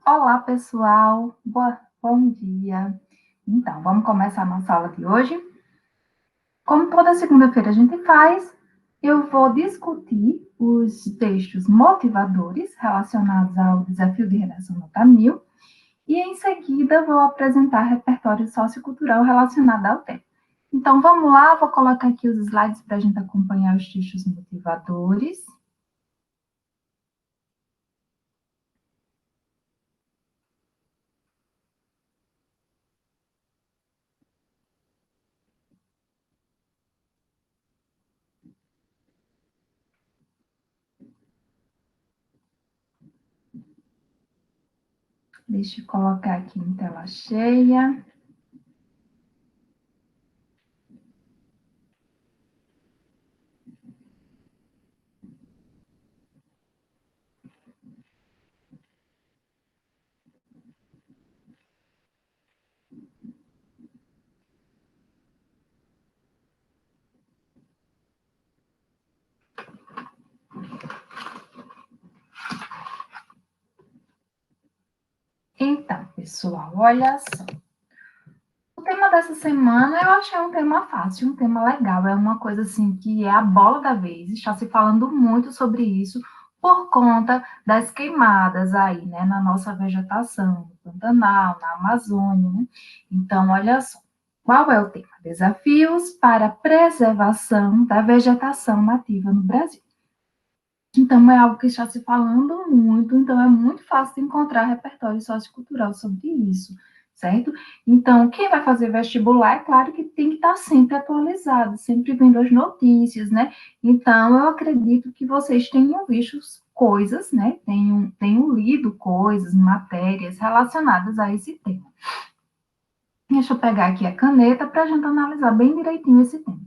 Olá, pessoal. Bom dia. Então, vamos começar a nossa aula de hoje. Como toda segunda-feira a gente faz, eu vou discutir os textos motivadores relacionados ao desafio de redação nota 1000 e, em seguida, vou apresentar repertório sociocultural relacionado ao tema. Então, vamos lá, vou colocar aqui os slides para a gente acompanhar os textos motivadores. Deixa eu colocar aqui em tela cheia. Então, pessoal, olha só. O tema dessa semana eu achei um tema fácil, um tema legal. É uma coisa assim que é a bola da vez. Está se falando muito sobre isso por conta das queimadas aí, né, na nossa vegetação, no Pantanal, na Amazônia, né? Então, olha só. Qual é o tema? Desafios para a preservação da vegetação nativa no Brasil. Então, é algo que está se falando muito, então é muito fácil de encontrar repertório sociocultural sobre isso, certo? Então, quem vai fazer vestibular, é claro que tem que estar sempre atualizado, sempre vendo as notícias, né? Então, eu acredito que vocês tenham visto coisas, né? Tenham lido coisas, matérias relacionadas a esse tema. Deixa eu pegar aqui a caneta para a gente analisar bem direitinho esse tema.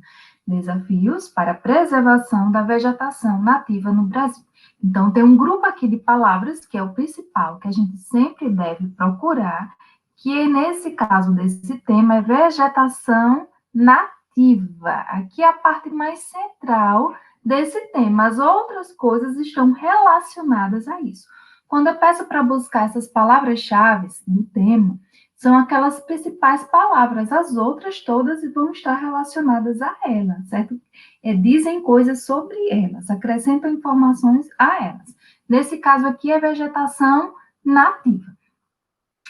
Desafios para a preservação da vegetação nativa no Brasil. Então, tem um grupo aqui de palavras, que é o principal, que a gente sempre deve procurar, que nesse caso desse tema é vegetação nativa. Aqui é a parte mais central desse tema. As outras coisas estão relacionadas a isso. Quando eu peço para buscar essas palavras-chave do tema, são aquelas principais palavras, as outras todas vão estar relacionadas a ela, certo? Dizem coisas sobre elas, acrescentam informações a elas. Nesse caso aqui é vegetação nativa.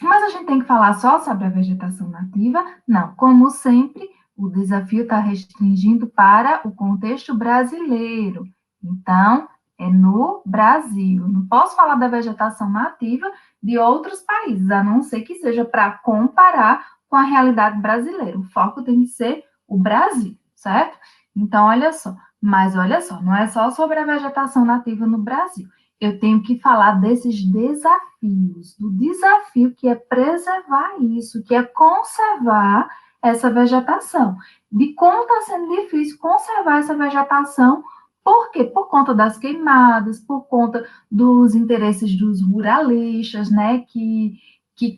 Mas a gente tem que falar só sobre a vegetação nativa? Não, como sempre, o desafio está restringindo para o contexto brasileiro. Então, é no Brasil. Não posso falar da vegetação nativa de outros países, a não ser que seja para comparar com a realidade brasileira. O foco tem que ser o Brasil, certo? Então, olha só. Mas olha só, não é só sobre a vegetação nativa no Brasil. Eu tenho que falar desses desafios, do desafio que é preservar isso, que é conservar essa vegetação, de como está sendo difícil conservar essa vegetação. Por quê? Por conta das queimadas, por conta dos interesses dos ruralistas, né, que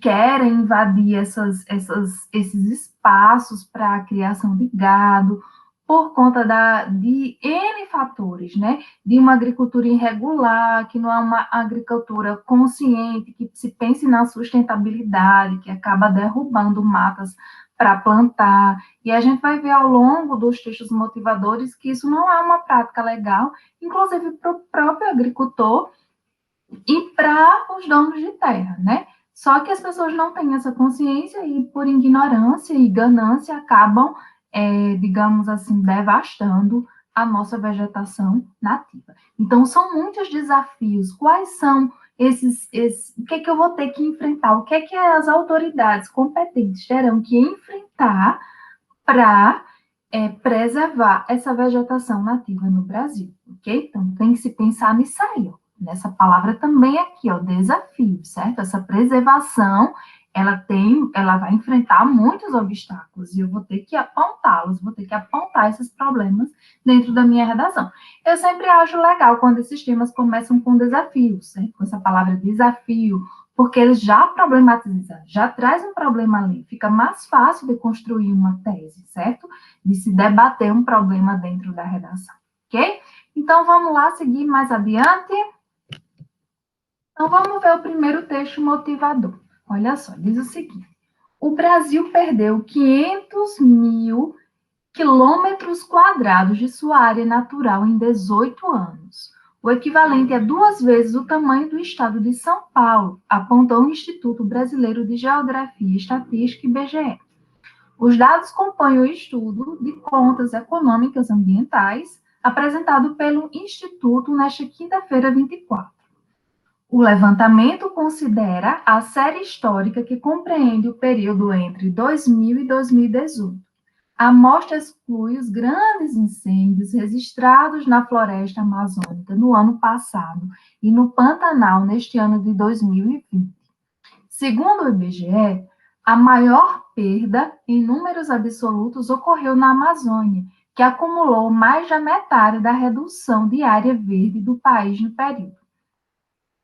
querem invadir esses espaços para a criação de gado, por conta de N fatores, né? De uma agricultura irregular, que não é uma agricultura consciente, que se pense na sustentabilidade, que acaba derrubando matas para plantar. E a gente vai ver ao longo dos textos motivadores que isso não é uma prática legal, inclusive para o próprio agricultor e para os donos de terra, né? Só que as pessoas não têm essa consciência e, por ignorância e ganância, acabam, digamos assim, devastando a nossa vegetação nativa. Então, são muitos desafios. Quais são o que é que eu vou ter que enfrentar? O que é que as autoridades competentes terão que enfrentar para preservar essa vegetação nativa no Brasil, ok? Então, tem que se pensar nisso aí, ó. Nessa palavra também aqui, ó, desafio, certo? Essa preservação, ela vai enfrentar muitos obstáculos e eu vou ter que apontá-los, vou ter que apontar esses problemas dentro da minha redação. Eu sempre acho legal quando esses temas começam com desafios, certo? Com essa palavra desafio, porque ele já problematiza, já traz um problema ali, fica mais fácil de construir uma tese, certo? De se debater um problema dentro da redação, ok? Então, vamos lá seguir mais adiante. Então, vamos ver o primeiro texto motivador. Olha só, diz o seguinte: o Brasil perdeu 500 mil quilômetros quadrados de sua área natural em 18 anos, o equivalente a 2 vezes o tamanho do estado de São Paulo, apontou o Instituto Brasileiro de Geografia e Estatística, IBGE. Os dados compõem o estudo de contas econômicas ambientais apresentado pelo Instituto nesta quinta-feira, 24. O levantamento considera a série histórica que compreende o período entre 2000 e 2018. A amostra exclui os grandes incêndios registrados na floresta amazônica no ano passado e no Pantanal neste ano de 2020. Segundo o IBGE, a maior perda em números absolutos ocorreu na Amazônia, que acumulou mais da metade da redução de área verde do país no período.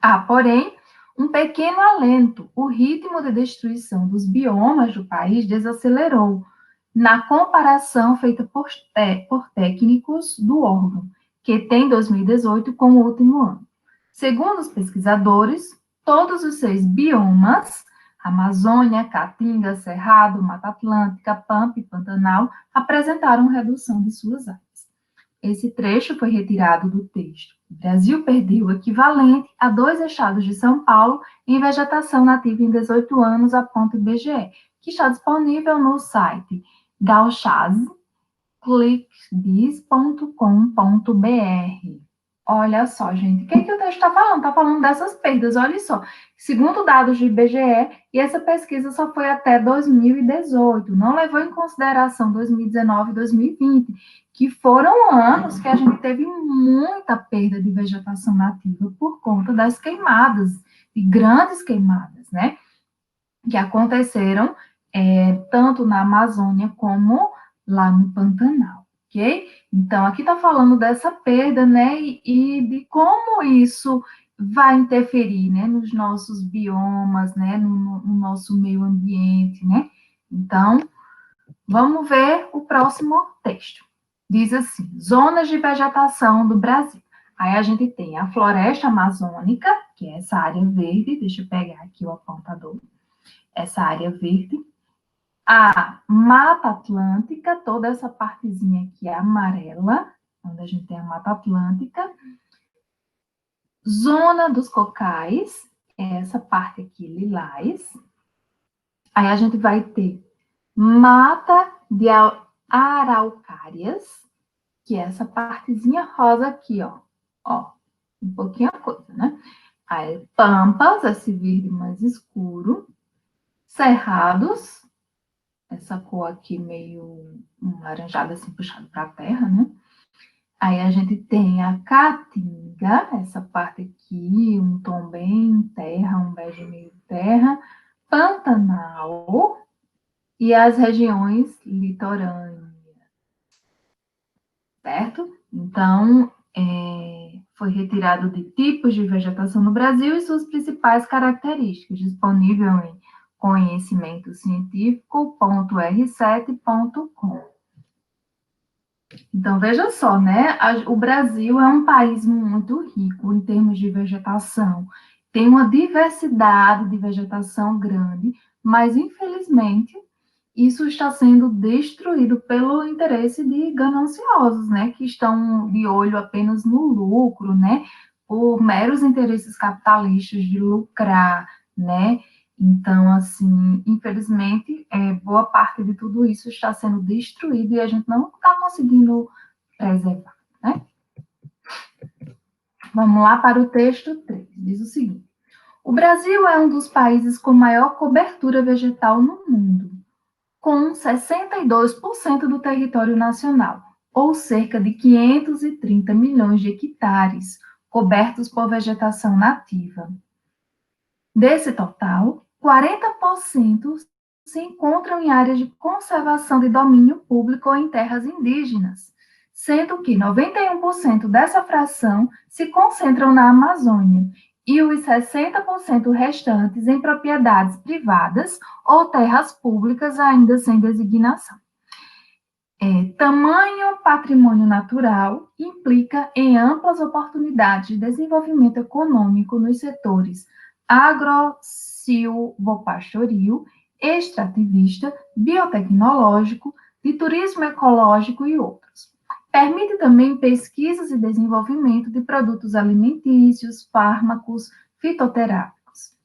Há, porém, um pequeno alento. O ritmo de destruição dos biomas do país desacelerou, na comparação feita por técnicos do órgão, que tem 2018 como último ano. Segundo os pesquisadores, todos os 6 biomas, Amazônia, Caatinga, Cerrado, Mata Atlântica, Pampa e Pantanal, apresentaram redução de suas áreas. Esse trecho foi retirado do texto. O Brasil perdeu o equivalente a 2 estados de São Paulo em vegetação nativa em 18 anos, aponta o IBGE, que está disponível no site gauchazclickbiz.com.br. Olha só, gente, o que o texto está falando? Está falando dessas perdas, olha só. Segundo dados do IBGE, e essa pesquisa só foi até 2018, não levou em consideração 2019 e 2020, que foram anos que a gente teve muita perda de vegetação nativa por conta das queimadas, de grandes queimadas, né? Que aconteceram tanto na Amazônia como lá no Pantanal, ok? Então, aqui está falando dessa perda, né, e de como isso vai interferir, né, nos nossos biomas, né, no nosso meio ambiente, né? Então, vamos ver o próximo texto. Diz assim: zonas de vegetação do Brasil. Aí a gente tem a floresta amazônica, que é essa área verde, deixa eu pegar aqui o apontador, essa área verde, a Mata Atlântica, toda essa partezinha aqui é amarela, onde a gente tem a Mata Atlântica, Zona dos Cocais, essa parte aqui lilás, aí a gente vai ter Mata de Araucárias, que é essa partezinha rosa aqui, ó, um pouquinho a coisa, né? Aí Pampas, esse verde mais escuro, Cerrados, essa cor aqui meio laranjada, assim, puxado para a terra, né? Aí a gente tem a Caatinga, essa parte aqui, um tom bem terra, um bege meio terra, Pantanal e as regiões litorâneas, certo? Então, foi retirado de tipos de vegetação no Brasil e suas principais características, disponível em conhecimentocientífico.r7.com. Então, veja só, né? O Brasil é um país muito rico em termos de vegetação. Tem uma diversidade de vegetação grande, mas, infelizmente, isso está sendo destruído pelo interesse de gananciosos, né? Que estão de olho apenas no lucro, né? Por meros interesses capitalistas de lucrar, né? Então, assim, infelizmente, boa parte de tudo isso está sendo destruído e a gente não está conseguindo preservar, né? Vamos lá para o texto 3. Diz o seguinte: o Brasil é um dos países com maior cobertura vegetal no mundo, com 62% do território nacional, ou cerca de 530 milhões de hectares, cobertos por vegetação nativa. Desse total, 40% se encontram em áreas de conservação de domínio público ou em terras indígenas, sendo que 91% dessa fração se concentram na Amazônia e os 60% restantes em propriedades privadas ou terras públicas ainda sem designação. Tamanho patrimônio natural implica em amplas oportunidades de desenvolvimento econômico nos setores agro-silvopastoril, extrativista, biotecnológico, de turismo ecológico e outros. Permite também pesquisas e desenvolvimento de produtos alimentícios, fármacos, fitoterápicos.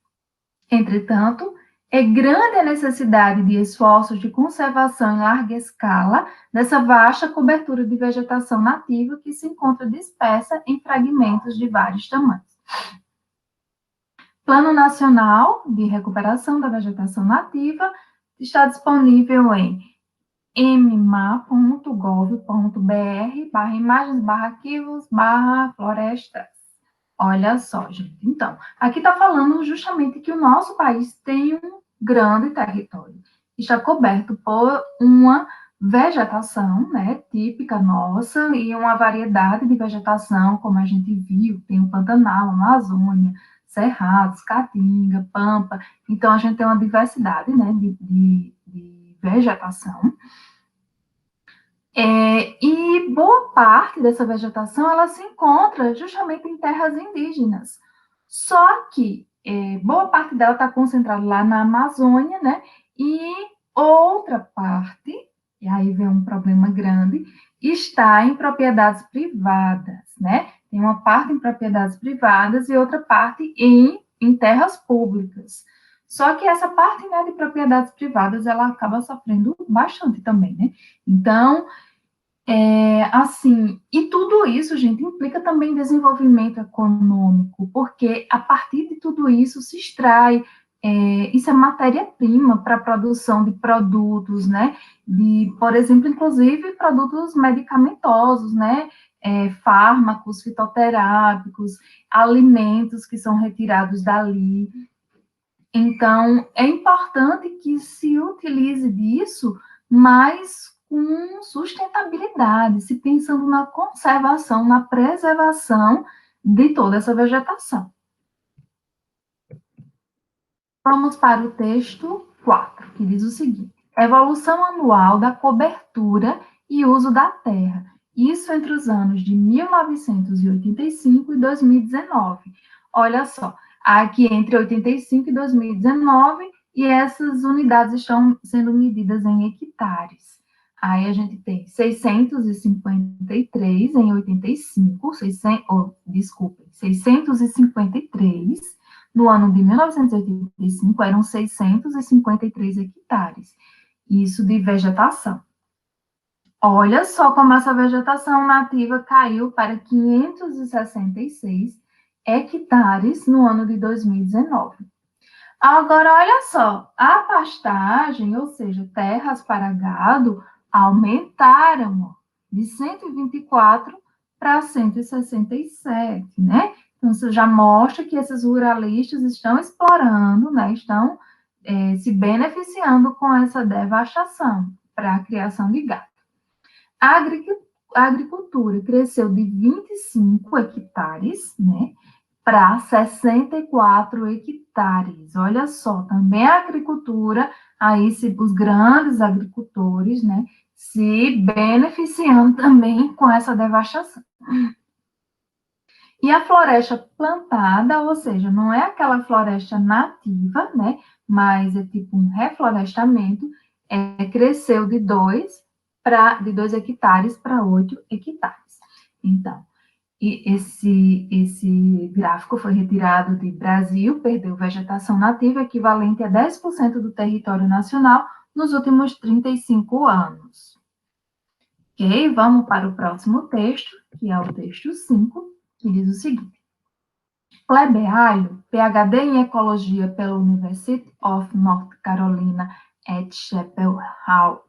Entretanto, é grande a necessidade de esforços de conservação em larga escala dessa vasta cobertura de vegetação nativa que se encontra dispersa em fragmentos de vários tamanhos. Plano Nacional de Recuperação da Vegetação Nativa está disponível em mma.gov.br/imagens/arquivos/florestas. Olha só, gente. Então, aqui está falando justamente que o nosso país tem um grande território. Está coberto por uma vegetação, né, típica nossa, e uma variedade de vegetação, como a gente viu, tem o Pantanal, a Amazônia, Cerrados, Caatinga, Pampa. Então, a gente tem uma diversidade, né, de vegetação. E boa parte dessa vegetação ela se encontra justamente em terras indígenas. Só que boa parte dela está concentrada lá na Amazônia, né? E outra parte, e aí vem um problema grande, está em propriedades privadas, né? Tem uma parte em propriedades privadas e outra parte em terras públicas. Só que essa parte, né, de propriedades privadas, ela acaba sofrendo bastante também, né? Então, assim, e tudo isso, gente, implica também desenvolvimento econômico, porque a partir de tudo isso se extrai, isso é matéria-prima para a produção de produtos, né? De, por exemplo, inclusive produtos medicamentosos, né? Fármacos fitoterápicos, alimentos que são retirados dali. Então, é importante que se utilize disso, mas com sustentabilidade, se pensando na conservação, na preservação de toda essa vegetação. Vamos para o texto 4, que diz o seguinte: evolução anual da cobertura e uso da terra. Isso entre os anos de 1985 e 2019. Olha só, aqui entre 85 e 2019, e essas unidades estão sendo medidas em hectares. Aí a gente tem 653 em 85, 653 no ano de 1985, eram 653 hectares. Isso de vegetação. Olha só como essa vegetação nativa caiu para 566 hectares no ano de 2019. Agora, olha só, a pastagem, ou seja, terras para gado, aumentaram de 124 para 167, né? Então, isso já mostra que esses ruralistas estão explorando, né? Estão se beneficiando com essa devastação para a criação de gado. A agricultura cresceu de 25 hectares, né, para 64 hectares. Olha só, também a agricultura, aí os grandes agricultores, né, se beneficiando também com essa devastação. E a floresta plantada, ou seja, não é aquela floresta nativa, né, mas é tipo um reflorestamento, cresceu de 2 hectares para 8 hectares. Então, e esse gráfico foi retirado de Brasil, perdeu vegetação nativa equivalente a 10% do território nacional nos últimos 35 anos. Ok? Vamos para o próximo texto, que é o texto 5, que diz o seguinte: Kleber Alho, PhD em Ecologia pela University of North Carolina at Chapel Hill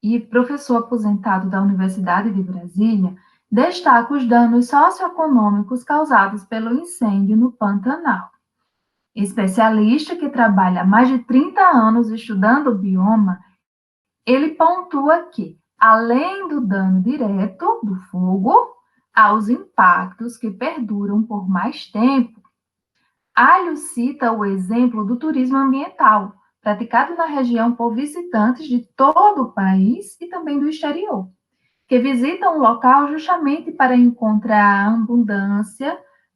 e professor aposentado da Universidade de Brasília, destaca os danos socioeconômicos causados pelo incêndio no Pantanal. Especialista que trabalha há mais de 30 anos estudando o bioma, ele pontua que, além do dano direto do fogo, há os impactos que perduram por mais tempo. Alho cita o exemplo do turismo ambiental, praticado na região por visitantes de todo o país e também do exterior, que que visitam o local justamente para encontrar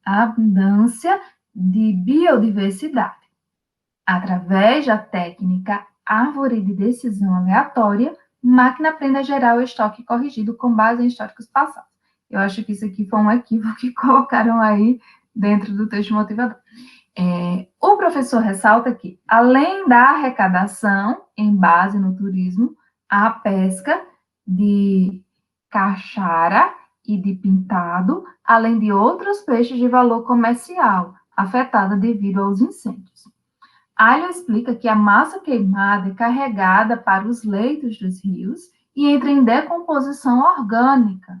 a abundância de biodiversidade. Através da técnica árvore de decisão aleatória, máquina aprende a gerar o estoque corrigido com base em históricos passados. Eu acho que isso aqui foi um equívoco que colocaram aí dentro do texto motivador. O professor ressalta que, além da arrecadação em base no turismo, a pesca de caixara e de pintado, além de outros peixes de valor comercial, afetada devido aos incêndios. Alho explica que a massa queimada é carregada para os leitos dos rios e entra em decomposição orgânica,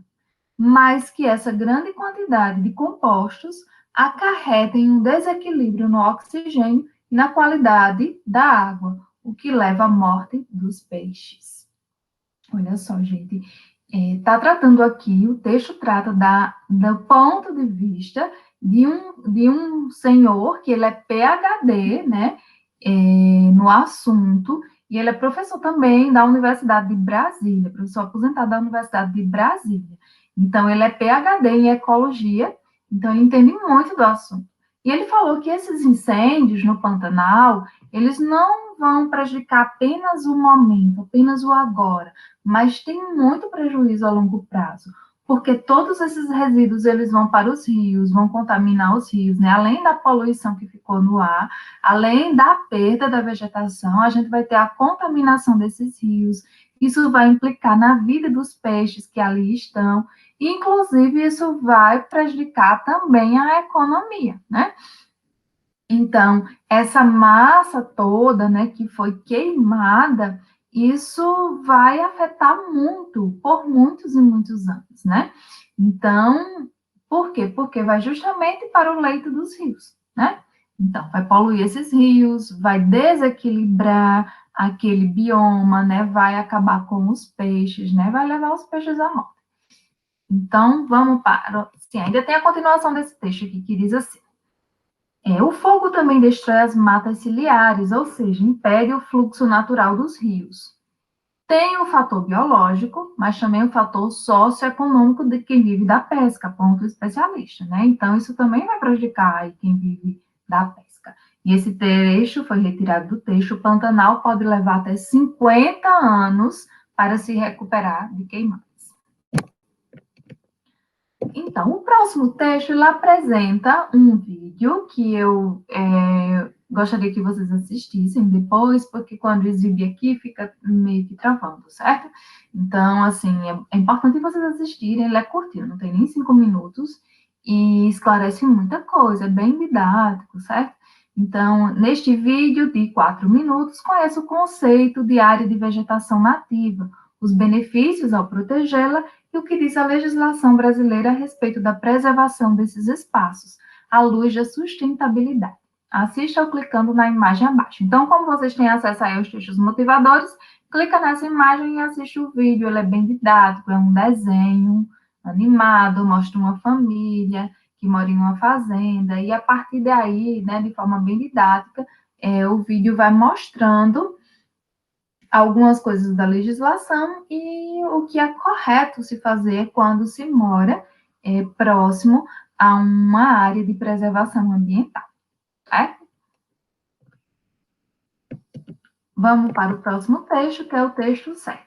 mas que essa grande quantidade de compostos acarreta em um desequilíbrio no oxigênio e na qualidade da água, o que leva à morte dos peixes. Olha só, gente, está tratando aqui, o texto trata do ponto de vista de um senhor que ele é PhD, né, no assunto, e ele é professor também da Universidade de Brasília, professor aposentado da Universidade de Brasília. Então, ele é PhD em ecologia, então ele entende muito do assunto. E ele falou que esses incêndios no Pantanal, eles não vão prejudicar apenas o momento, apenas o agora, mas tem muito prejuízo a longo prazo, porque todos esses resíduos, eles vão para os rios, vão contaminar os rios, né? Além da poluição que ficou no ar, além da perda da vegetação, a gente vai ter a contaminação desses rios, isso vai implicar na vida dos peixes que ali estão, e, inclusive, isso vai prejudicar também a economia, né? Então, essa massa toda, né, que foi queimada, isso vai afetar muito, por muitos e muitos anos, né? Então, por quê? Porque vai justamente para o leito dos rios, né? Então, vai poluir esses rios, vai desequilibrar aquele bioma, né? Vai acabar com os peixes, né? Vai levar os peixes à morte. Então, vamos para... Sim, ainda tem a continuação desse texto aqui, que diz assim: o fogo também destrói as matas ciliares, ou seja, impede o fluxo natural dos rios. Tem o fator biológico, mas também o fator socioeconômico de quem vive da pesca, ponto especialista, né? Então, isso também vai prejudicar quem vive da pesca. E esse trecho foi retirado do texto: o Pantanal pode levar até 50 anos para se recuperar de queimadas. Então, o próximo texto, ele apresenta um vídeo que eu gostaria que vocês assistissem depois, porque quando exibir aqui, fica meio que travando, certo? Então, assim, é importante vocês assistirem, ele é curtinho, não tem nem 5 minutos, e esclarece muita coisa, é bem didático, certo? Então, neste vídeo de 4 minutos, conheça o conceito de área de vegetação nativa, os benefícios ao protegê-la e o que diz a legislação brasileira a respeito da preservação desses espaços, à luz da sustentabilidade. Assista clicando na imagem abaixo. Então, como vocês têm acesso aí aos textos motivadores, clica nessa imagem e assiste o vídeo. Ele é bem didático, é um desenho animado, mostra uma família que mora em uma fazenda, e a partir daí, né, de forma bem didática, o vídeo vai mostrando algumas coisas da legislação e o que é correto se fazer quando se mora próximo a uma área de preservação ambiental. Certo? Vamos para o próximo texto, que é o texto 7.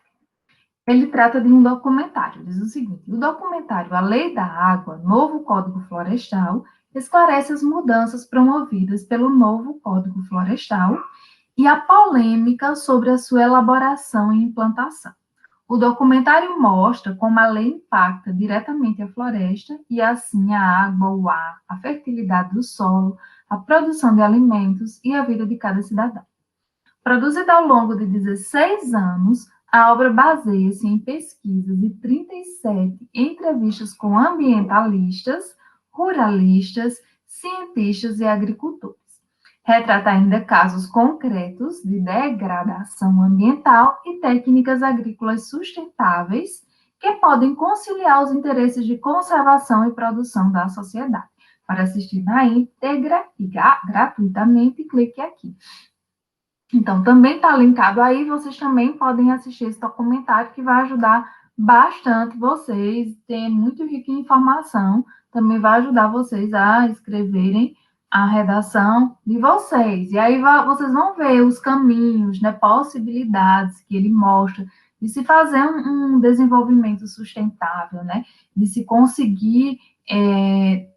Ele trata de um documentário. Diz o seguinte: o documentário A Lei da Água, Novo Código Florestal, esclarece as mudanças promovidas pelo novo Código Florestal e a polêmica sobre a sua elaboração e implantação. O documentário mostra como a lei impacta diretamente a floresta e, assim, a água, o ar, a fertilidade do solo, a produção de alimentos e a vida de cada cidadão. Produzida ao longo de 16 anos, a obra baseia-se em pesquisas de 37 entrevistas com ambientalistas, ruralistas, cientistas e agricultores. Retrata ainda casos concretos de degradação ambiental e técnicas agrícolas sustentáveis que podem conciliar os interesses de conservação e produção da sociedade. Para assistir na íntegra e gratuitamente, clique aqui. Então, também está linkado aí, vocês também podem assistir esse documentário que vai ajudar bastante vocês, tem muito rica em informação, também vai ajudar vocês a escreverem a redação de vocês. E aí vocês vão ver os caminhos, né, possibilidades que ele mostra de se fazer um desenvolvimento sustentável, né, de se conseguir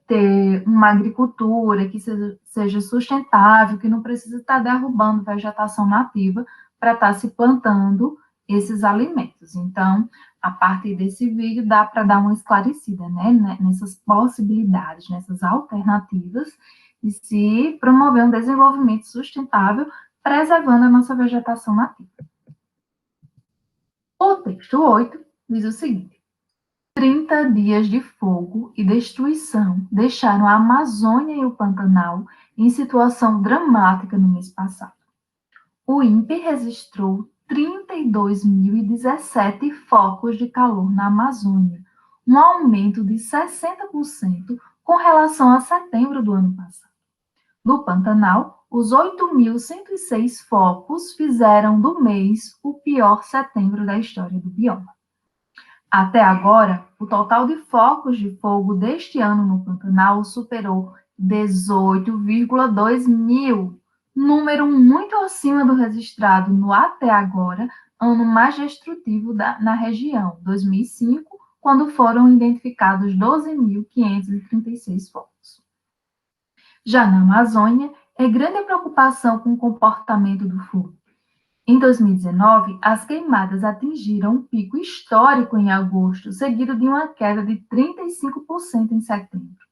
ter uma agricultura que seja sustentável, que não precisa estar derrubando vegetação nativa para estar se plantando esses alimentos. Então, a partir desse vídeo, dá para dar uma esclarecida, né, nessas possibilidades, nessas alternativas, de se promover um desenvolvimento sustentável, preservando a nossa vegetação nativa. O texto 8 diz o seguinte: 30 dias de fogo e destruição deixaram a Amazônia e o Pantanal em situação dramática no mês passado. O INPE registrou 32.017 focos de calor na Amazônia, um aumento de 60% com relação a setembro do ano passado. No Pantanal, os 8.106 focos fizeram do mês o pior setembro da história do bioma. Até agora, o total de focos de fogo deste ano no Pantanal superou 18,2 mil, número muito acima do registrado no até agora ano mais destrutivo na região, 2005, quando foram identificados 12.536 focos. Já na Amazônia, é grande a preocupação com o comportamento do fogo. Em 2019, as queimadas atingiram um pico histórico em agosto, seguido de uma queda de 35% em setembro.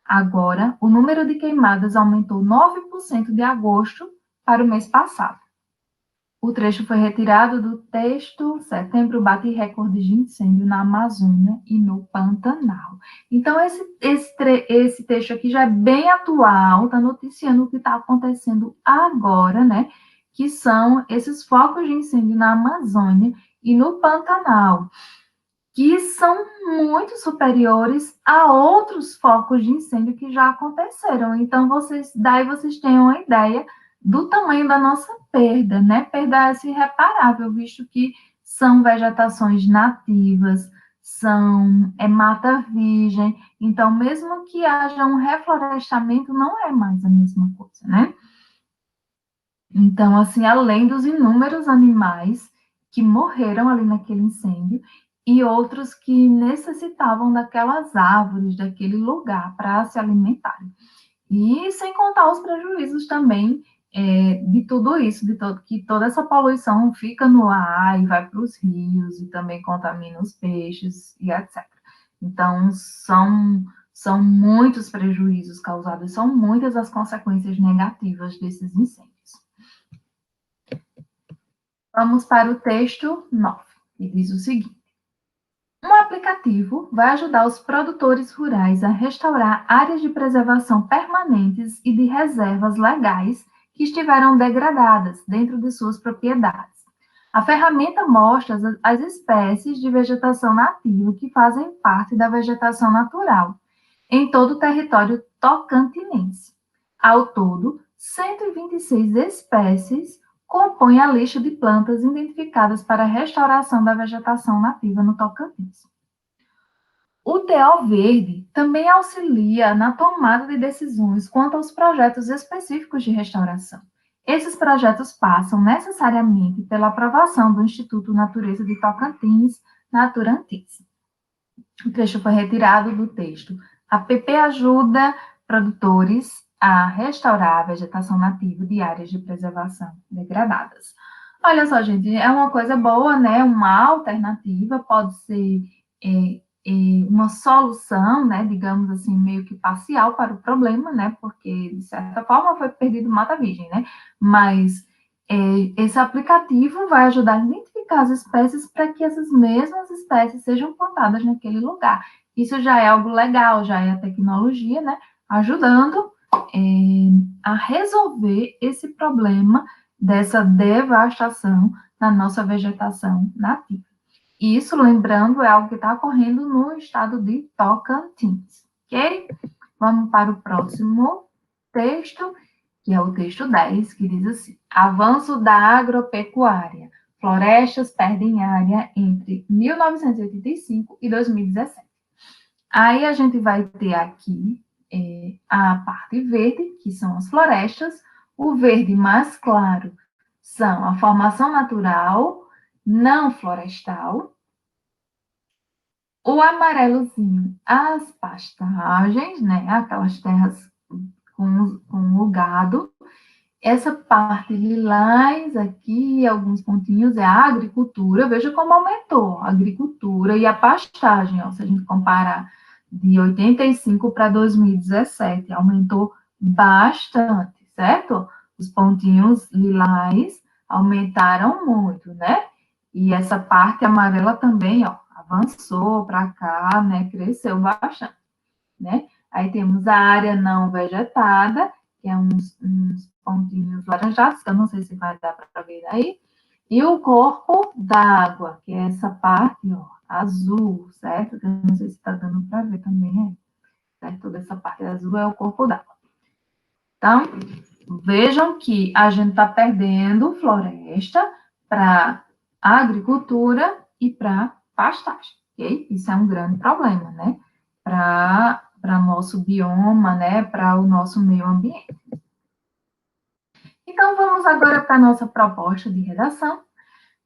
Agora, o número de queimadas aumentou 9% de agosto para o mês passado. O trecho foi retirado do texto Setembro bate recordes de incêndio na Amazônia e no Pantanal. Então, esse texto aqui já é bem atual, está noticiando o que está acontecendo agora, né? Que são esses focos de incêndio na Amazônia e no Pantanal, que são muito superiores a outros focos de incêndio que já aconteceram. Então, daí vocês têm uma ideia do tamanho da nossa perda, né? Perda essa irreparável, visto que são vegetações nativas, é mata virgem, então, mesmo que haja um reflorestamento, não é mais a mesma coisa, né? Então, assim, além dos inúmeros animais que morreram ali naquele incêndio e outros que necessitavam daquelas árvores, daquele lugar para se alimentarem. E sem contar os prejuízos também de tudo isso, que toda essa poluição fica no ar e vai para os rios e também contamina os peixes e etc. Então, são muitos prejuízos causados, são muitas as consequências negativas desses incêndios. Vamos para o texto 9, que diz o seguinte: um aplicativo vai ajudar os produtores rurais a restaurar áreas de preservação permanentes e de reservas legais que estiveram degradadas dentro de suas propriedades. A ferramenta mostra as espécies de vegetação nativa que fazem parte da vegetação natural em todo o território tocantinense. Ao todo, 126 espécies compõem a lista de plantas identificadas para a restauração da vegetação nativa no Tocantins. O TO Verde também auxilia na tomada de decisões quanto aos projetos específicos de restauração. Esses projetos passam necessariamente pela aprovação do Instituto Natureza de Tocantins, Naturantins. O trecho foi retirado do texto. A PP ajuda produtores a restaurar a vegetação nativa de áreas de preservação degradadas. Olha só, gente, é uma coisa boa, né? Uma alternativa pode ser uma solução, né? Digamos assim, meio que parcial para o problema, né? Porque, de certa forma, foi perdido mata virgem, né? Mas esse aplicativo vai ajudar a identificar as espécies para que essas mesmas espécies sejam plantadas naquele lugar. Isso já é algo legal, já é a tecnologia, né? Ajudando a resolver esse problema dessa devastação na nossa vegetação nativa. Isso, lembrando, é algo que está ocorrendo no estado de Tocantins, ok? Vamos para o próximo texto, que é o texto 10, que diz assim: avanço da agropecuária, Florestas perdem área entre 1985 e 2017. Aí a gente vai ter aqui a parte verde, que são as florestas. O verde mais claro são a formação natural, não florestal. O amarelozinho, as pastagens, né? Aquelas terras com o gado. Essa parte lilás aqui, alguns pontinhos, é a agricultura. Veja como aumentou a agricultura e a pastagem, ó, se a gente comparar de 85 para 2017, aumentou bastante, certo? Os pontinhos lilás aumentaram muito, né? E essa parte amarela também, ó, avançou para cá, né? Cresceu bastante, né? Aí temos a área não vegetada, que é uns pontinhos laranjados, que eu não sei se vai dar para ver aí, e o corpo d'água, que é essa parte, ó, azul, certo? Eu não sei se está dando para ver também, certo? Toda essa parte azul é o corpo d'água. Então, vejam que a gente está perdendo floresta para agricultura e para pastagem, ok? Isso é um grande problema, né? Para nosso bioma, né? Para o nosso meio ambiente. Então, vamos agora para a nossa proposta de redação.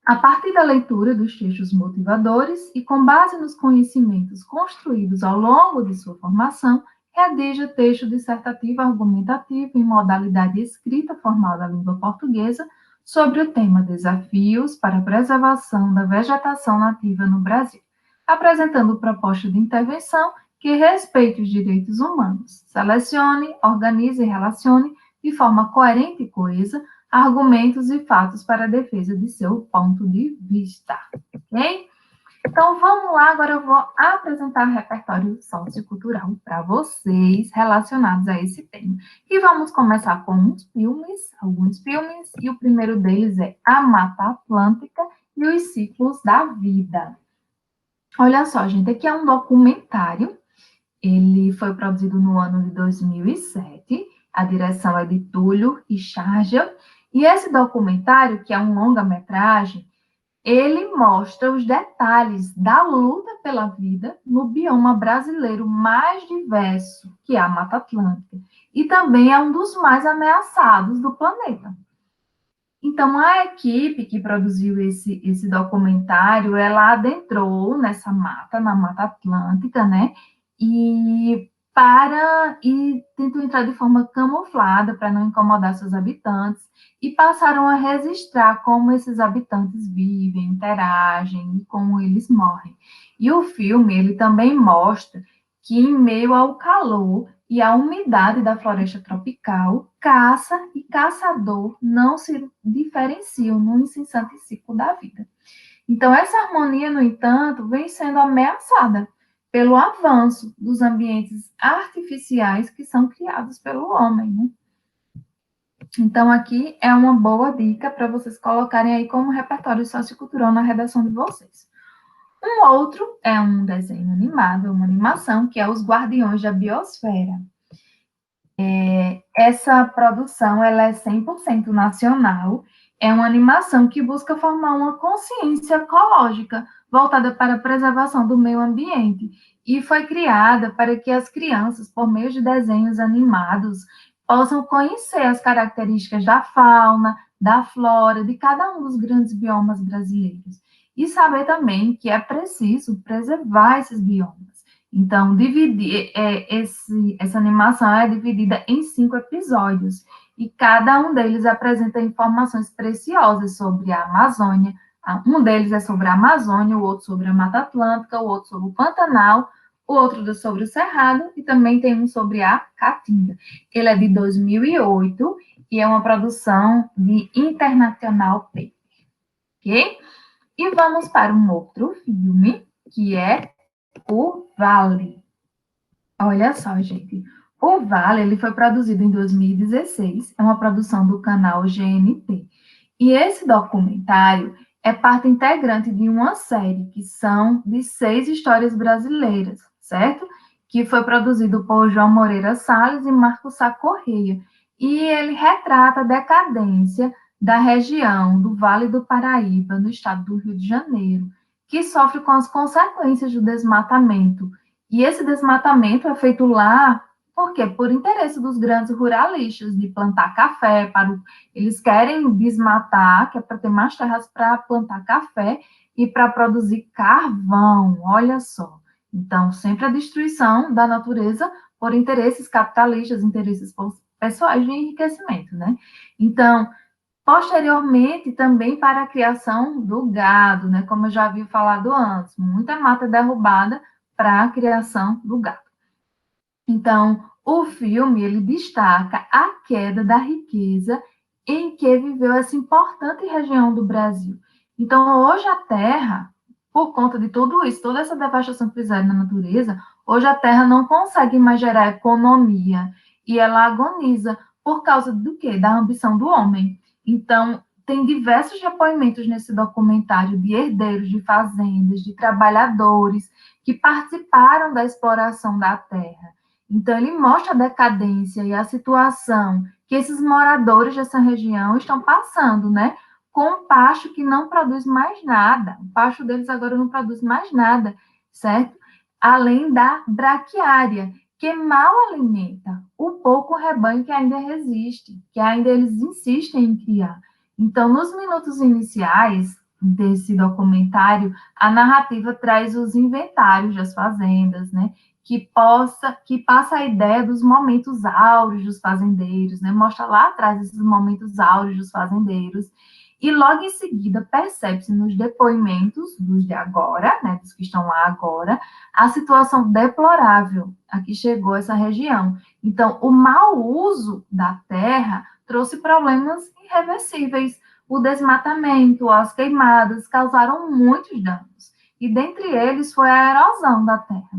A partir da leitura dos textos motivadores e com base nos conhecimentos construídos ao longo de sua formação, redige texto dissertativo argumentativo em modalidade escrita formal da língua portuguesa sobre o tema Desafios para a preservação da vegetação nativa no Brasil, apresentando proposta de intervenção que respeite os direitos humanos. Selecione, organize e relacione de forma coerente e coesa argumentos e fatos para a defesa de seu ponto de vista, ok? Então, vamos lá, agora eu vou apresentar o repertório sociocultural para vocês relacionados a esse tema. E vamos começar com alguns filmes, e o primeiro deles é A Mata Atlântica e os Ciclos da Vida. Olha só, gente, aqui é um documentário, ele foi produzido no ano de 2007, a direção é de Túlio e Chargel, e esse documentário, que é um longa-metragem, ele mostra os detalhes da luta pela vida no bioma brasileiro mais diverso, que é a Mata Atlântica, e também é um dos mais ameaçados do planeta. Então, a equipe que produziu esse documentário, ela adentrou nessa mata, na Mata Atlântica, né? E tentou entrar de forma camuflada para não incomodar seus habitantes e passaram a registrar como esses habitantes vivem, interagem e como eles morrem. E o filme, ele também mostra que em meio ao calor e à umidade da floresta tropical, caça e caçador não se diferenciam no incessante ciclo da vida. Então, essa harmonia, no entanto, vem sendo ameaçada pelo avanço dos ambientes artificiais que são criados pelo homem, né? Então, aqui é uma boa dica para vocês colocarem aí como repertório sociocultural na redação de vocês. Um outro é um desenho animado, uma animação, que é Os Guardiões da Biosfera. Essa produção ela é 100% nacional, é uma animação que busca formar uma consciência ecológica voltada para a preservação do meio ambiente e foi criada para que as crianças, por meio de desenhos animados, possam conhecer as características da fauna, da flora, de cada um dos grandes biomas brasileiros e saber também que é preciso preservar esses biomas. Então, essa animação é dividida em 5 episódios, e cada um deles apresenta informações preciosas sobre a Amazônia. Um deles é sobre a Amazônia, o outro sobre a Mata Atlântica, o outro sobre o Pantanal, o outro sobre o Cerrado, e também tem um sobre a Caatinga. Ele é de 2008 e é uma produção de International Paper, ok? E vamos para um outro filme, que é O Vale. Olha só, gente. O Vale, ele foi produzido em 2016, é uma produção do canal GNT. E esse documentário é parte integrante de uma série que são de 6 histórias brasileiras, certo? Que foi produzido por João Moreira Salles e Marco Sá Correia. E ele retrata a decadência da região do Vale do Paraíba, no estado do Rio de Janeiro, que sofre com as consequências do desmatamento. E esse desmatamento é feito lá, por quê? Por interesse dos grandes ruralistas de plantar café, eles querem desmatar, que é para ter mais terras para plantar café e para produzir carvão, olha só. Então, sempre a destruição da natureza por interesses capitalistas, interesses pessoais de enriquecimento, né? Então, posteriormente, também para a criação do gado, né? Como eu já havia falado antes, muita mata derrubada para a criação do gado. Então, o filme, ele destaca a queda da riqueza em que viveu essa importante região do Brasil. Então, hoje a Terra, por conta de tudo isso, toda essa devastação que fizeram na natureza, hoje a Terra não consegue mais gerar economia e ela agoniza por causa do quê? Da ambição do homem. Então, tem diversos depoimentos nesse documentário de herdeiros de fazendas, de trabalhadores que participaram da exploração da terra. Então, ele mostra a decadência e a situação que esses moradores dessa região estão passando, né? Com um pasto que não produz mais nada. O pasto deles agora não produz mais nada, certo? Além da braquiária, que mal alimenta o pouco rebanho que ainda resiste, que ainda eles insistem em criar. Então, nos minutos iniciais desse documentário, a narrativa traz os inventários das fazendas, né? Que passa a ideia dos momentos áureos dos fazendeiros, né? Mostra lá atrás esses momentos áureos dos fazendeiros. E logo em seguida percebe-se nos depoimentos dos de agora, né, dos que estão lá agora, a situação deplorável a que chegou essa região. Então, o mau uso da terra trouxe problemas irreversíveis. O desmatamento, as queimadas causaram muitos danos. E dentre eles foi a erosão da terra,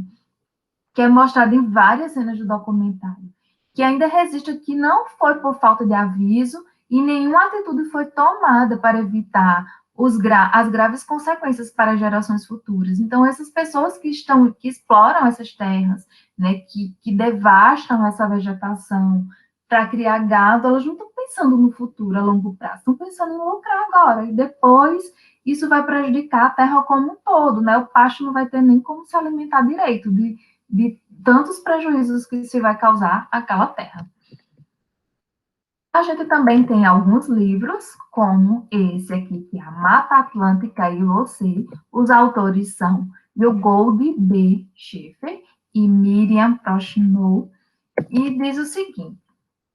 que é mostrado em várias cenas do documentário, que ainda resiste que não foi por falta de aviso e nenhuma atitude foi tomada para evitar as graves consequências para gerações futuras. Então, essas pessoas que exploram essas terras, né, que devastam essa vegetação para criar gado, elas não estão pensando no futuro a longo prazo, estão pensando em lucrar agora, e depois isso vai prejudicar a terra como um todo, né? O pasto não vai ter nem como se alimentar direito de tantos prejuízos que se vai causar àquela terra. A gente também tem alguns livros, como esse aqui, que é A Mata Atlântica e Você. Os autores são Yogold B. Schiffer e Miriam Prochnow. E diz o seguinte: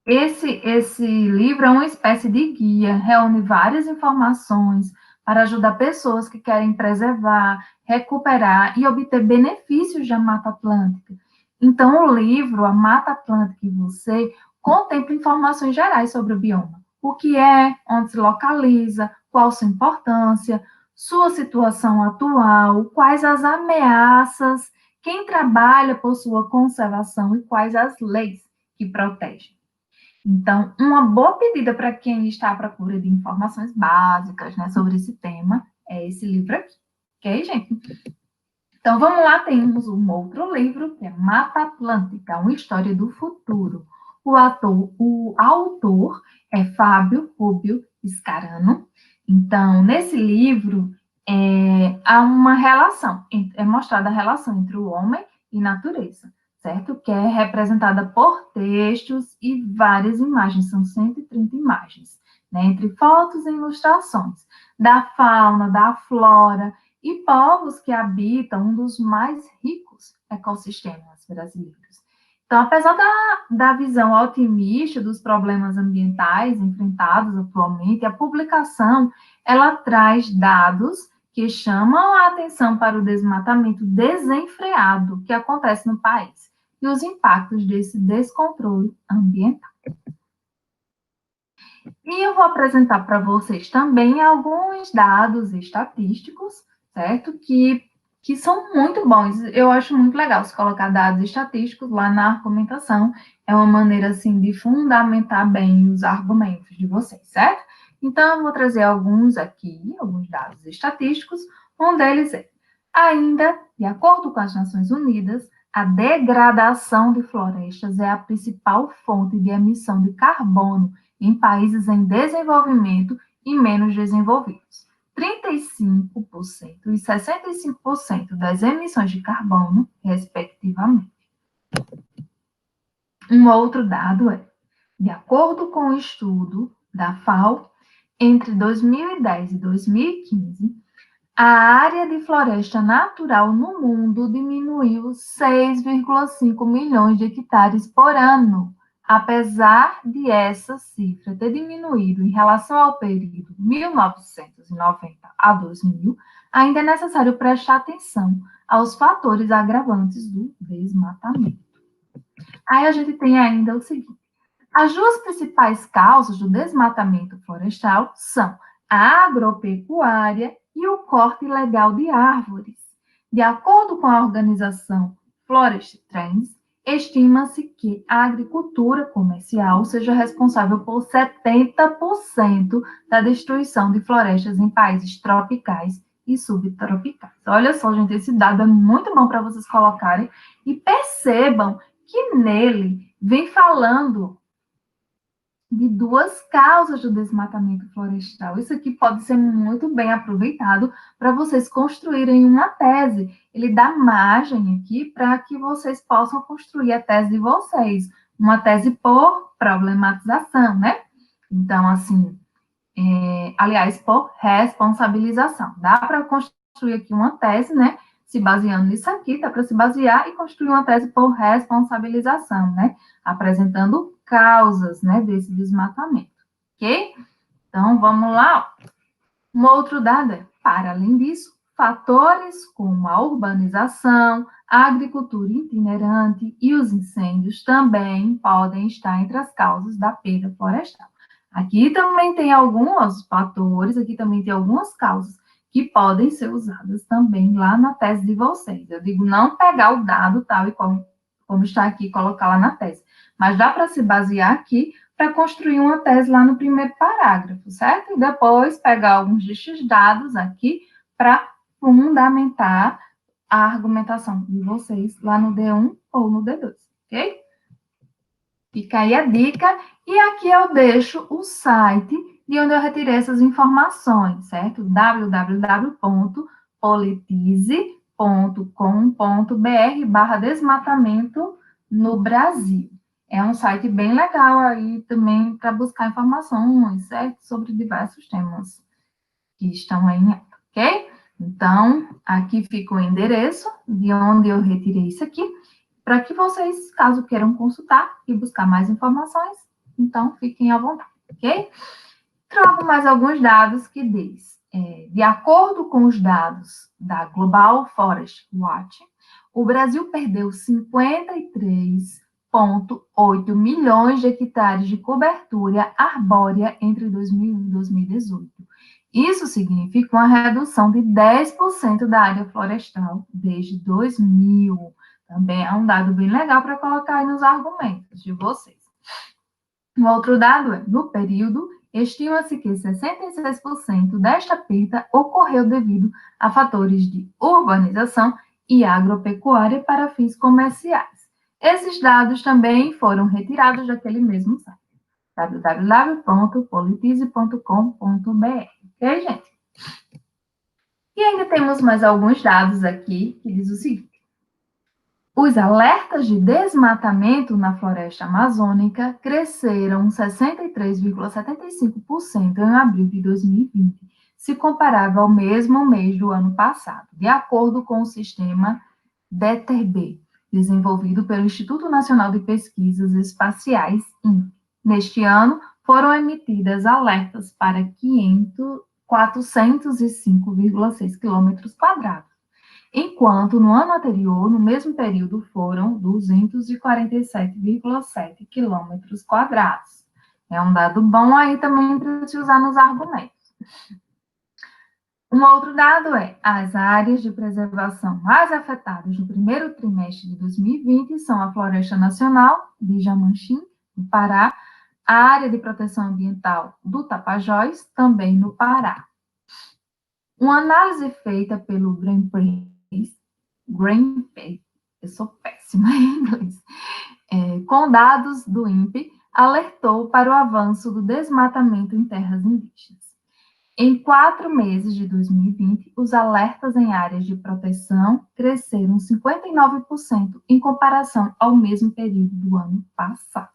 esse livro é uma espécie de guia, reúne várias informações para ajudar pessoas que querem preservar, recuperar e obter benefícios da Mata Atlântica. Então, o livro A Mata Atlântica e Você contempla informações gerais sobre o bioma. O que é, onde se localiza, qual sua importância, sua situação atual, quais as ameaças, quem trabalha por sua conservação e quais as leis que protegem. Então, uma boa pedida para quem está à procura de informações básicas, né, sobre esse tema é esse livro aqui. Ok, gente? Então, vamos lá, temos um outro livro, que é Mata Atlântica, uma história do futuro. O autor é Fábio Rubio Scarano. Então, nesse livro, há uma relação, é mostrada a relação entre o homem e natureza, certo? Que é representada por textos e várias imagens, são 130 imagens, né? Entre fotos e ilustrações, da fauna, da flora, e povos que habitam um dos mais ricos ecossistemas brasileiros. Então, apesar da visão otimista dos problemas ambientais enfrentados atualmente, a publicação ela traz dados que chamam a atenção para o desmatamento desenfreado que acontece no país e os impactos desse descontrole ambiental. E eu vou apresentar para vocês também alguns dados estatísticos, certo? Que são muito bons. Eu acho muito legal se colocar dados estatísticos lá na argumentação. É uma maneira, assim, de fundamentar bem os argumentos de vocês, certo? Então, eu vou trazer alguns aqui, alguns dados estatísticos. Um deles é, ainda, de acordo com as Nações Unidas, a degradação de florestas é a principal fonte de emissão de carbono em países em desenvolvimento e menos desenvolvidos. 35% e 65% das emissões de carbono, respectivamente. Um outro dado é, de acordo com o estudo da FAO, entre 2010 e 2015, a área de floresta natural no mundo diminuiu 6,5 milhões de hectares por ano. Apesar de essa cifra ter diminuído em relação ao período 1990 a 2000, ainda é necessário prestar atenção aos fatores agravantes do desmatamento. Aí a gente tem ainda o seguinte: as duas principais causas do desmatamento florestal são a agropecuária e o corte ilegal de árvores. De acordo com a organização Forest Trends, estima-se que a agricultura comercial seja responsável por 70% da destruição de florestas em países tropicais e subtropicais. Olha só, gente, esse dado é muito bom para vocês colocarem e percebam que nele vem falando de duas causas do desmatamento florestal. Isso aqui pode ser muito bem aproveitado para vocês construírem uma tese. Ele dá margem aqui para que vocês possam construir a tese de vocês, uma tese por problematização, né? Então, assim, aliás, por responsabilização. Dá para construir aqui uma tese, né? Se baseando nisso aqui, dá para se basear e construir uma tese por responsabilização, né? Apresentando causas, né, desse desmatamento, ok? Então, vamos lá. Um outro dado é, para além disso, fatores como a urbanização, a agricultura itinerante e os incêndios também podem estar entre as causas da perda florestal. Aqui também tem alguns fatores, aqui também tem algumas causas que podem ser usadas também lá na tese de vocês. Eu digo não pegar o dado tal e como está aqui, colocar lá na tese. Mas dá para se basear aqui para construir uma tese lá no primeiro parágrafo, certo? E depois pegar alguns destes dados aqui para fundamentar a argumentação de vocês lá no D1 ou no D2, ok? Fica aí a dica. E aqui eu deixo o site de onde eu retirei essas informações, certo? www.politize.com.br/desmatamento no Brasil. É um site bem legal aí também para buscar informações, certo? Sobre diversos temas que estão aí em alta, ok? Então, aqui fica o endereço de onde eu retirei isso aqui, para que vocês, caso queiram consultar e buscar mais informações, então fiquem à vontade, ok? Trago mais alguns dados que diz, de acordo com os dados da Global Forest Watch, o Brasil perdeu 53,8 milhões de hectares de cobertura arbórea entre 2001 e 2018. Isso significa uma redução de 10% da área florestal desde 2000. Também é um dado bem legal para colocar aí nos argumentos de vocês. Um outro dado é, no período, estima-se que 66% desta perda ocorreu devido a fatores de urbanização e agropecuária para fins comerciais. Esses dados também foram retirados daquele mesmo site, www.politize.com.br. Ok, gente? E ainda temos mais alguns dados aqui que diz o seguinte: os alertas de desmatamento na floresta amazônica cresceram 63,75% em abril de 2020, se comparável ao mesmo mês do ano passado, de acordo com o sistema DETER-B, desenvolvido pelo Instituto Nacional de Pesquisas Espaciais, INPE. Neste ano, foram emitidas alertas para 405,6 quilômetros quadrados, enquanto no ano anterior, no mesmo período, foram 247,7 quilômetros quadrados. É um dado bom aí também para se usar nos argumentos. Um outro dado é, as áreas de preservação mais afetadas no primeiro trimestre de 2020 são a Floresta Nacional de Jamanchim, no Pará, a área de proteção ambiental do Tapajós, também no Pará. Uma análise feita pelo Greenpeace, eu sou péssima em inglês, com dados do INPE, alertou para o avanço do desmatamento em terras indígenas. Em 4 meses de 2020, os alertas em áreas de proteção cresceram 59% em comparação ao mesmo período do ano passado.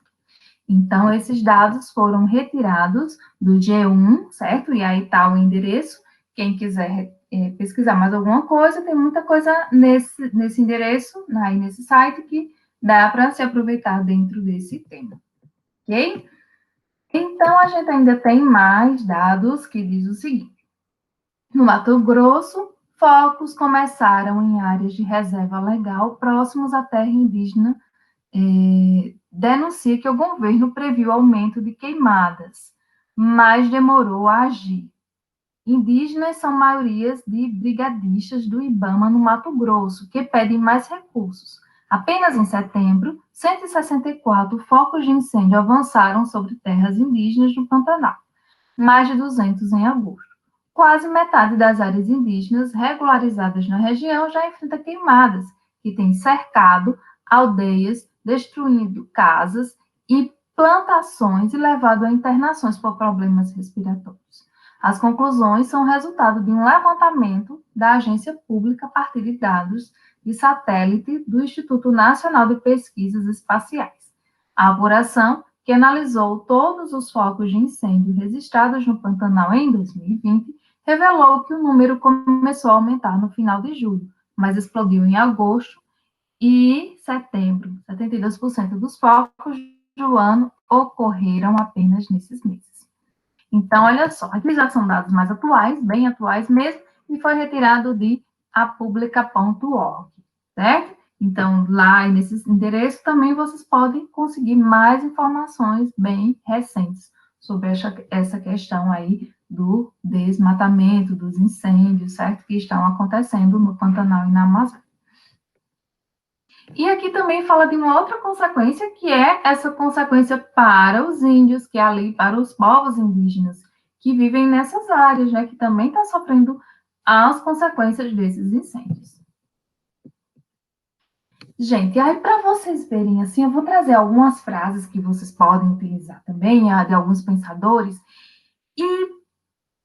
Então, esses dados foram retirados do G1, certo? E aí está o endereço. Quem quiser pesquisar mais alguma coisa, tem muita coisa nesse endereço, aí nesse site, que dá para se aproveitar dentro desse tema. Ok? Então, a gente ainda tem mais dados que diz o seguinte. No Mato Grosso, focos começaram em áreas de reserva legal próximos à terra indígena, denuncia que o governo previu aumento de queimadas, mas demorou a agir. Indígenas são maiorias de brigadistas do IBAMA no Mato Grosso, que pedem mais recursos. Apenas em setembro, 164 focos de incêndio avançaram sobre terras indígenas no Pantanal, mais de 200 em agosto. Quase metade das áreas indígenas regularizadas na região já enfrenta queimadas, que têm cercado aldeias, destruindo casas e plantações e levado a internações por problemas respiratórios. As conclusões são resultado de um levantamento da agência pública a partir de dados de satélite do Instituto Nacional de Pesquisas Espaciais. A apuração, que analisou todos os focos de incêndio registrados no Pantanal em 2020, revelou que o número começou a aumentar no final de julho, mas explodiu em agosto e setembro. 72% dos focos do ano ocorreram apenas nesses meses. Então, olha só, aqui já são dados mais atuais, bem atuais mesmo, e foi retirado de apublica.org, certo? Então, lá nesse endereço também vocês podem conseguir mais informações bem recentes sobre essa questão aí do desmatamento, dos incêndios, certo? Que estão acontecendo no Pantanal e na Amazônia. E aqui também fala de uma outra consequência, que é essa consequência para os índios, que é ali para os povos indígenas que vivem nessas áreas, né, que também está sofrendo as consequências desses incêndios. Gente, aí para vocês verem assim, eu vou trazer algumas frases que vocês podem utilizar também, de alguns pensadores, e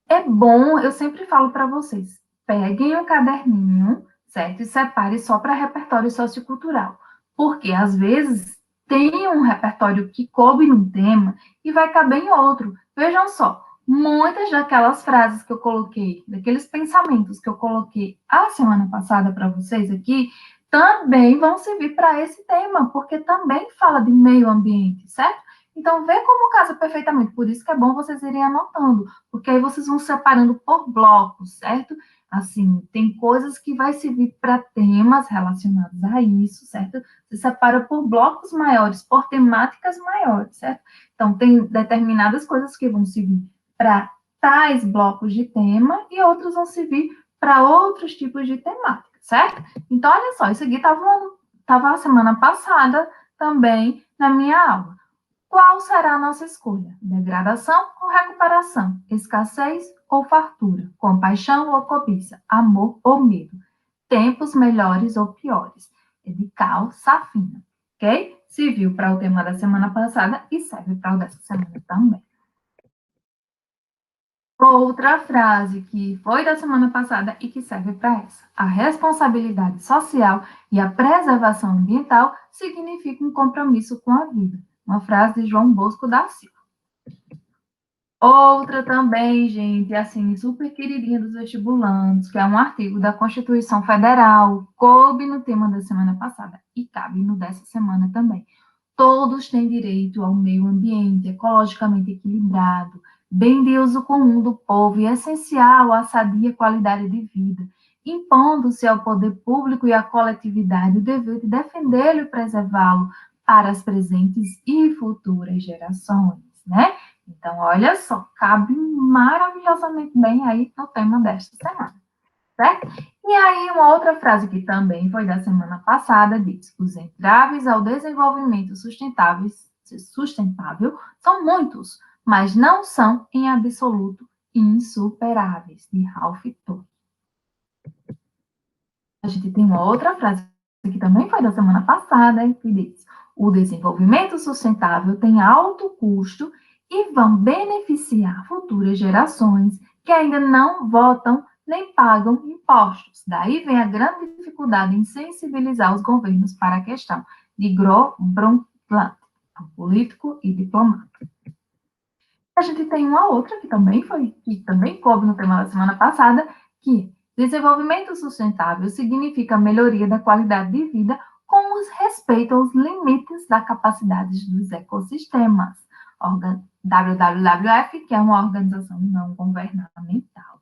é bom, eu sempre falo para vocês, peguem um caderninho, certo? E separe só para repertório sociocultural. Porque, às vezes, tem um repertório que coube num tema e vai caber em outro. Vejam só, muitas daquelas frases que eu coloquei, daqueles pensamentos que eu coloquei a semana passada para vocês aqui, também vão servir para esse tema, porque também fala de meio ambiente, certo? Então, vê como casa perfeitamente. Por isso que é bom vocês irem anotando, porque aí vocês vão separando por blocos, certo? Assim, tem coisas que vai servir para temas relacionados a isso, certo? Você separa por blocos maiores, por temáticas maiores, certo? Então, tem determinadas coisas que vão servir para tais blocos de tema e outros vão servir para outros tipos de temática, certo? Então, olha só, isso aqui estava a semana passada também na minha aula. Qual será a nossa escolha? Degradação ou recuperação? Escassez ou fartura? Compaixão ou cobiça? Amor ou medo? Tempos melhores ou piores? É de Cal Safina, ok? Serviu para o tema da semana passada e serve para o dessa semana também. Outra frase que foi da semana passada e que serve para essa. A responsabilidade social e a preservação ambiental significam um compromisso com a vida. Uma frase de João Bosco da Silva. Outra também, gente, assim, super queridinha dos vestibulandos, que é um artigo da Constituição Federal, coube no tema da semana passada e cabe no dessa semana também. Todos têm direito ao meio ambiente ecologicamente equilibrado, bem de uso comum do povo e essencial à sadia qualidade de vida, impondo-se ao poder público e à coletividade o dever de defendê-lo e preservá-lo para as presentes e futuras gerações, né? Então, olha só, cabe maravilhosamente bem aí no tema desta semana, certo? E aí, uma outra frase que também foi da semana passada diz: os entraves ao desenvolvimento sustentável são muitos, mas não são, em absoluto, insuperáveis, de Ralph Tocqueville. A gente tem uma outra frase que também foi da semana passada, que diz: O desenvolvimento sustentável tem alto custo e vão beneficiar futuras gerações que ainda não votam nem pagam impostos. Daí vem a grande dificuldade em sensibilizar os governos para a questão de Brundtland, político e diplomático. A gente tem uma outra que também coube no tema da semana passada, que desenvolvimento sustentável significa melhoria da qualidade de vida com os respeito aos limites da capacidade dos ecossistemas. WWF, que é uma organização não governamental.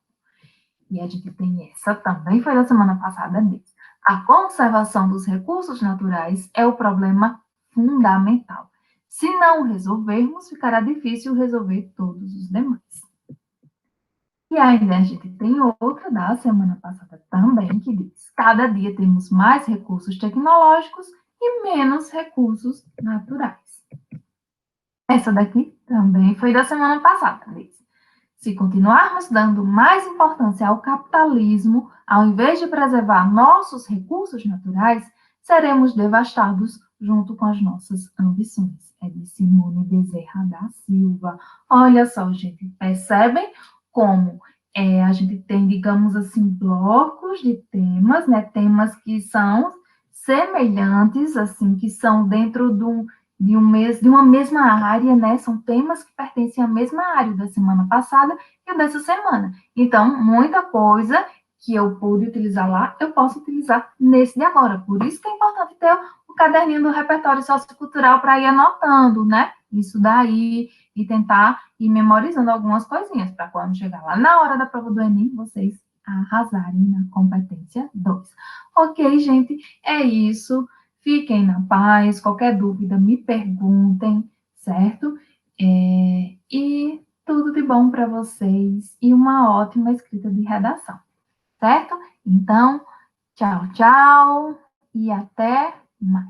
E a gente tem essa também, foi da semana passada, diz. A conservação dos recursos naturais é o problema fundamental. Se não resolvermos, ficará difícil resolver todos os demais. E ainda a gente tem outra da semana passada também, que diz: cada dia temos mais recursos tecnológicos e menos recursos naturais. Essa daqui também foi da semana passada, diz: se continuarmos dando mais importância ao capitalismo, ao invés de preservar nossos recursos naturais, seremos devastados junto com as nossas ambições. É de Simone Bezerra da Silva. Olha só, gente, percebem como a gente tem, digamos assim, blocos de temas, né? Temas que são semelhantes, assim, que são dentro de uma mesma área, né? São temas que pertencem à mesma área da semana passada e dessa semana. Então, muita coisa que eu pude utilizar lá, eu posso utilizar nesse de agora. Por isso que é importante ter o caderninho do repertório sociocultural para ir anotando, né? Isso daí, e tentar ir memorizando algumas coisinhas, para quando chegar lá na hora da prova do Enem, vocês arrasarem na competência 2. Ok, gente, é isso. Fiquem na paz, qualquer dúvida me perguntem, certo? E tudo de bom para vocês e uma ótima escrita de redação, certo? Então, tchau, tchau e até mais.